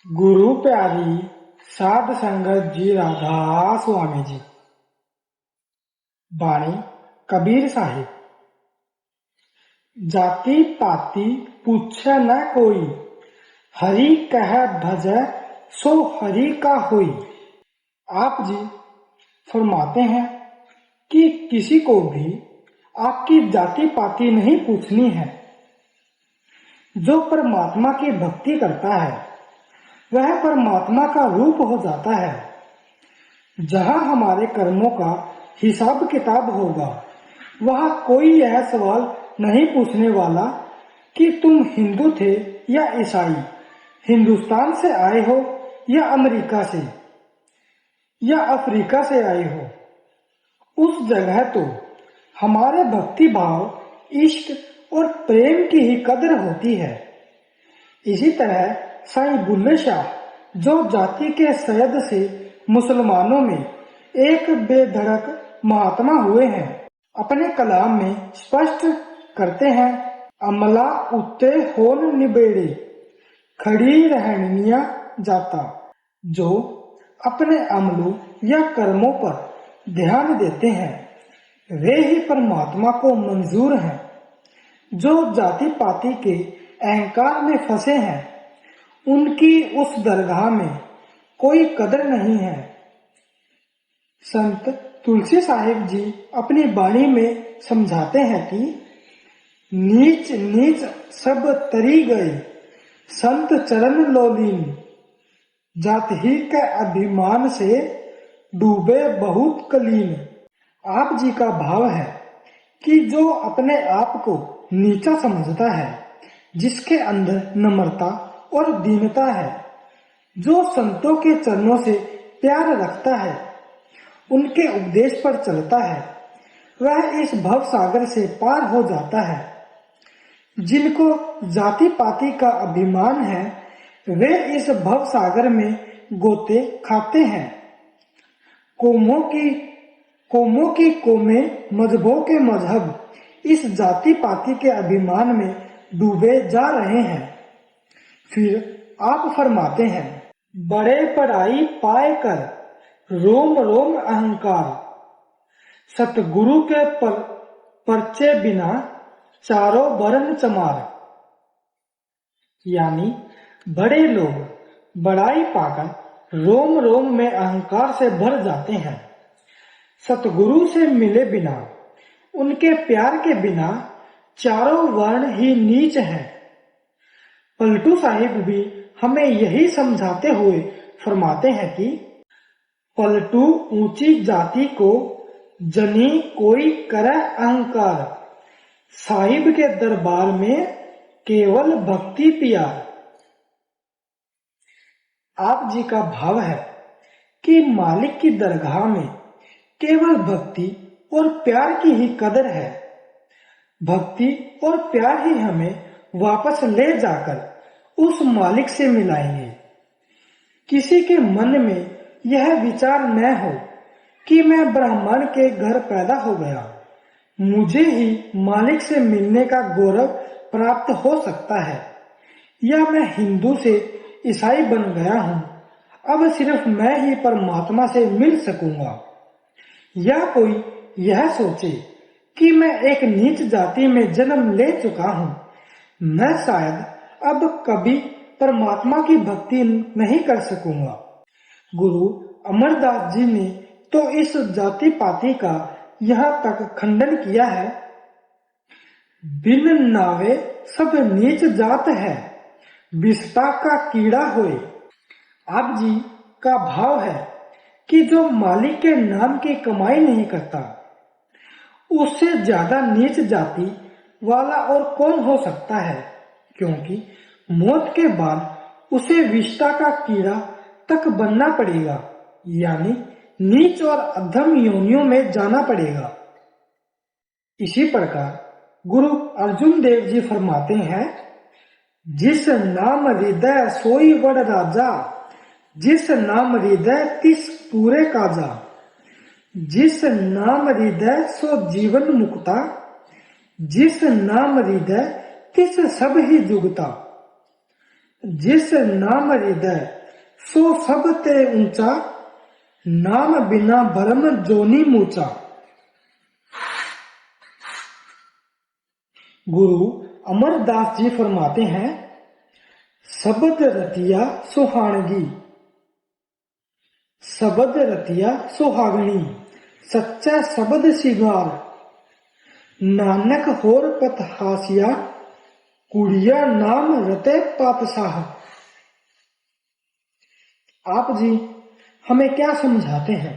गुरु प्यारी साध संगत जी राधा स्वामी जी। बाणी कबीर साहिब। जाति पाति पूछे न कोई, हरि कह भजै सो हरि का होई। आप जी फरमाते हैं कि किसी को भी आपकी जाति पाति नहीं पूछनी है। जो परमात्मा की भक्ति करता है वह परमात्मा का रूप हो जाता है। जहाँ हमारे कर्मों का हिसाब किताब होगा वहाँ कोई यह सवाल नहीं पूछने वाला कि तुम हिंदू थे या ईसाई, हिंदुस्तान से आए हो या अमेरिका से या अफ्रीका से आए हो। उस जगह तो हमारे भक्ति भाव, इश्क और प्रेम की ही कदर होती है। इसी तरह साईं बुल्ले शाह जो जाति के सैयद से मुसलमानों में एक बेधड़क महात्मा हुए हैं, अपने कलाम में स्पष्ट करते हैं, अमला उत्ते होन निबेड़े खड़ी रहनिया जाता। जो अपने अमलों या कर्मों पर ध्यान देते हैं वे ही परमात्मा को मंजूर हैं। जो जाति पाति के अहंकार में फंसे हैं उनकी उस दरगाह में कोई कदर नहीं है। संत तुलसी साहिब जी अपनी बाणी में समझाते हैं कि नीच नीच सब तरी गए, संत चरण लोलीन, जात ही के अभिमान से डूबे बहुत कलीन। आप जी का भाव है कि जो अपने आप को नीचा समझता है, जिसके अंदर नम्रता और दीनता है, जो संतों के चरणों से प्यार रखता है, उनके उपदेश पर चलता है, वह इस भव सागर से पार हो जाता है। जिनको जाति पाति का अभिमान है वे इस भव सागर में गोते खाते हैं। कौमों की कौमें, मजहबों के मजहब इस जाति पाति के अभिमान में डूबे जा रहे हैं। फिर आप फरमाते हैं, बड़े पढ़ाई पाए कर रोम रोम अहंकार, सतगुरु के परचे बिना चारों वर्ण चमार। यानी बड़े लोग बड़ाई पाकर रोम रोम में अहंकार से भर जाते हैं। सतगुरु से मिले बिना, उनके प्यार के बिना चारों वर्ण ही नीच हैं। पलटू साहिब भी हमें यही समझाते हुए फरमाते हैं कि पलटू ऊंची जाति को जनी कोई करे अहंकार, साहिब के दरबार में केवल भक्ति प्यार। आप जी का भाव है कि मालिक की दरगाह में केवल भक्ति और प्यार की ही कदर है। भक्ति और प्यार ही हमें वापस ले जाकर उस मालिक से मिलाएंगे। किसी के मन में यह विचार न हो कि मैं ब्राह्मण के घर पैदा हो गया, मुझे ही मालिक से मिलने का गौरव प्राप्त हो सकता है, या मैं हिंदू से ईसाई बन गया हूँ, अब सिर्फ मैं ही परमात्मा से मिल सकूंगा। या कोई यह सोचे कि मैं एक नीच जाति में जन्म ले चुका हूँ, मैं शायद अब कभी परमात्मा की भक्ति नहीं कर सकूंगा। गुरु अमरदास जी ने तो इस जाति पाति का यहाँ तक खंडन किया है, बिन नावे सब नीच जात है, बिस्ता का कीड़ा होए। आप जी का भाव है कि जो मालिक के नाम की कमाई नहीं करता उससे ज्यादा नीच जाति वाला और कौन हो सकता है, क्योंकि मौत के बाद उसे विष्टा का कीड़ा तक बनना पड़ेगा, यानी नीच और अधम योनियों में जाना पड़ेगा। इसी प्रकार गुरु अर्जुन देव जी फरमाते हैं, जिस नाम हृदय सोई बड़ राजा, जिस नाम हृदय तिस पूरे काजा, जिस नाम हृदय सो जीवन मुक्ता, जिस नाम हृदय तिस सब ही जुगता। जिस नाम हृदय सो सब ते ऊंचा, नाम बिना भरम जोनी मूचा। गुरु अमरदास जी फरमाते हैं, शब्द रतिया सुहानगी, शब्द रतिया सुहागणी, सच्चा शब्द सिगार, नानक होर पत हासिया, कुड़िया नाम रते पातशाह। आप जी हमें क्या समझाते हैं?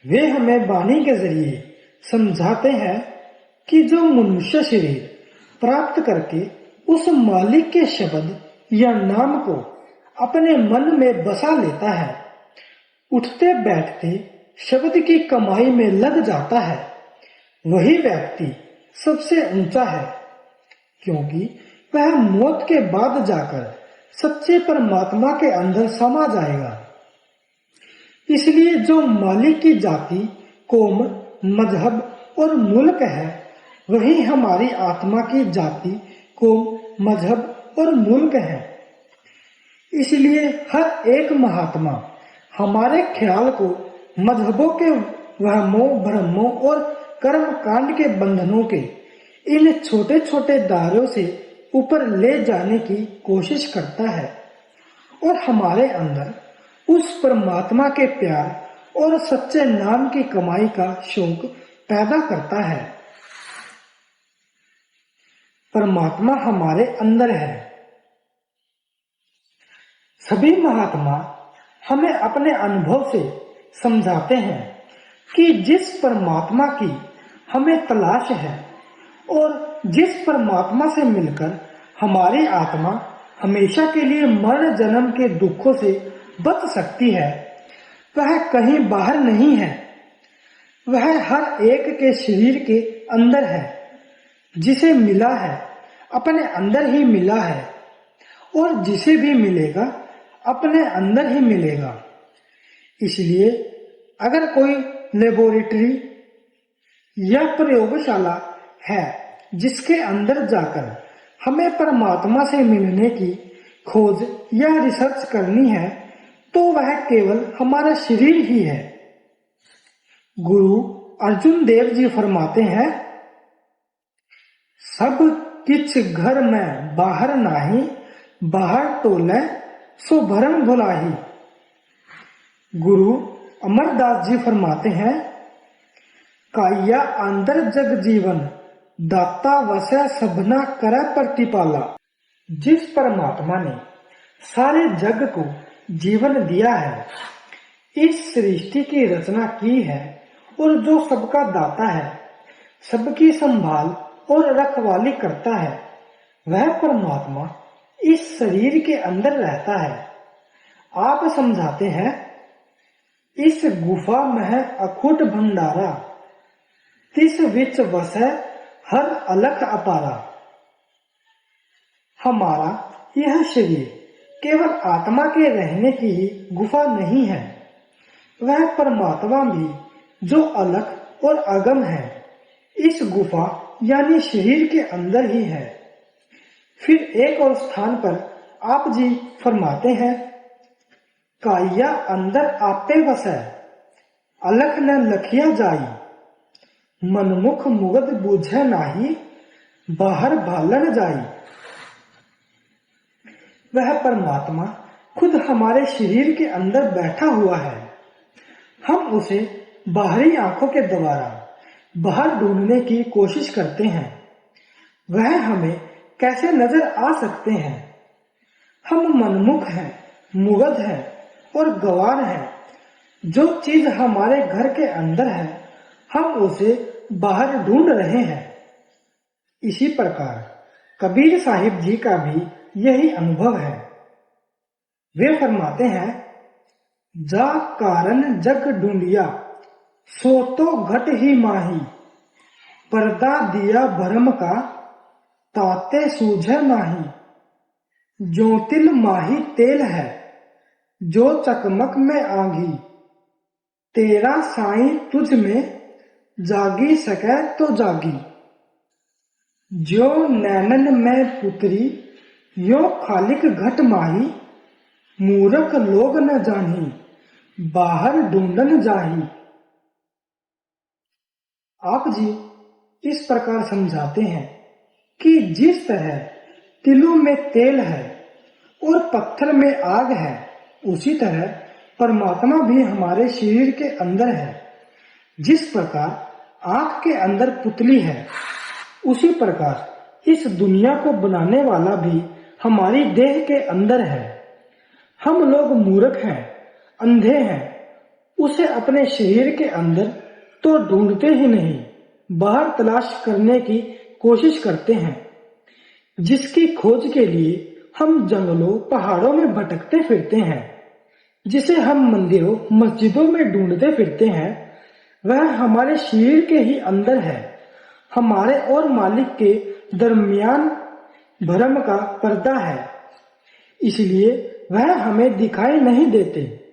वे हमें वाणी के जरिए समझाते हैं कि जो मनुष्य शरीर प्राप्त करके उस मालिक के शब्द या नाम को अपने मन में बसा लेता है, उठते बैठते शब्द की कमाई में लग जाता है, वही व्यक्ति सबसे ऊंचा है, क्योंकि वह मौत के बाद जाकर सच्चे परमात्मा के अंदर समा जाएगा। इसलिए जो मालिक की जाति, कौम, मजहब और मुल्क है, वही हमारी आत्मा की जाति, कौम, मजहब और मुल्क है। इसलिए हर एक महात्मा हमारे ख्याल को मजहबों के वहमों, भ्रमों और कर्म कांड के बंधनों के इन छोटे छोटे दायरों से ऊपर ले जाने की कोशिश करता है और हमारे अंदर उस परमात्मा के प्यार और सच्चे नाम की कमाई का शौक पैदा करता है। परमात्मा हमारे अंदर है। सभी महात्मा हमें अपने अनुभव से समझाते हैं कि जिस परमात्मा की हमें तलाश है और जिस परमात्मा से मिलकर हमारी आत्मा हमेशा के लिए मरण जन्म के दुखों से बच सकती है, वह कहीं बाहर नहीं है। वह हर एक के शरीर के अंदर है। जिसे मिला है अपने अंदर ही मिला है और जिसे भी मिलेगा अपने अंदर ही मिलेगा। इसलिए अगर कोई लेबोरेटरी या प्रयोगशाला है जिसके अंदर जाकर हमें परमात्मा से मिलने की खोज या रिसर्च करनी है, तो वह केवल हमारा शरीर ही है। गुरु अर्जुन देव जी फरमाते हैं, सब किछ घर में बाहर नाही, बाहर टोले सो भरम भुलाही। गुरु अमरदास जी फरमाते हैं, काया अंदर जग जीवन, दाता वसै सबना करे प्रतिपाला। जिस परमात्मा ने सारे जग को जीवन दिया है, इस सृष्टि की रचना की है और जो सबका दाता है, सबकी संभाल और रखवाली करता है, वह परमात्मा इस शरीर के अंदर रहता है। आप समझाते हैं, इस गुफा में अखुट भंडारा, तिस विच वसै हर अलख अपारा। हमारा यह शरीर केवल आत्मा के रहने की ही गुफा नहीं है, वह परमात्मा भी जो अलख और अगम है, इस गुफा यानी शरीर के अंदर ही है। फिर एक और स्थान पर आप जी फरमाते हैं, काया अंदर आपे वसै, अलख न लखिया जाई, मनमुख मुगद बूझे नाही, बाहर भालन जाई। वह परमात्मा खुद हमारे शरीर के अंदर बैठा हुआ है। हम उसे बाहरी आंखों के द्वारा बाहर ढूंढने की कोशिश करते हैं। वह हमें कैसे नजर आ सकते हैं? हम मनमुख हैं, मुगध हैं और गवार हैं। जो चीज हमारे घर के अंदर है, हम उसे बाहर ढूंढ रहे हैं। इसी प्रकार कबीर साहिब जी का भी यही अनुभव है। वे फरमाते हैं, जा कारण जग ढूंढिया, सो तो घट ही माही, पर्दा दिया भरम का, ताते सूझे नाही। जो तिल माही तेल है, जो चकमक में आगी, तेरा साईं तुझ में जागी सके तो जागी। जो नैनन में पुतरी, यो खालिक घट माही, मूरख लोग न जानी, बाहर ढूंढन जाही। आप जी इस प्रकार समझाते हैं कि जिस तरह तिलों में तेल है और पत्थर में आग है, उसी तरह परमात्मा भी हमारे शरीर के अंदर है। जिस प्रकार आंख के अंदर पुतली है, उसी प्रकार इस दुनिया को बनाने वाला भी हमारी देह के अंदर है। हम लोग मूर्ख हैं, अंधे हैं, उसे अपने शरीर के अंदर तो ढूंढते ही नहीं, बाहर तलाश करने की कोशिश करते हैं, जिसकी खोज के लिए हम जंगलों पहाड़ों में भटकते फिरते हैं। जिसे हम मंदिरों मस्जिदों में ढूंढते फिरते हैं, वह हमारे शरीर के ही अंदर है। हमारे और मालिक के दरमियान भ्रम का पर्दा है, इसलिए वह हमें दिखाई नहीं देते।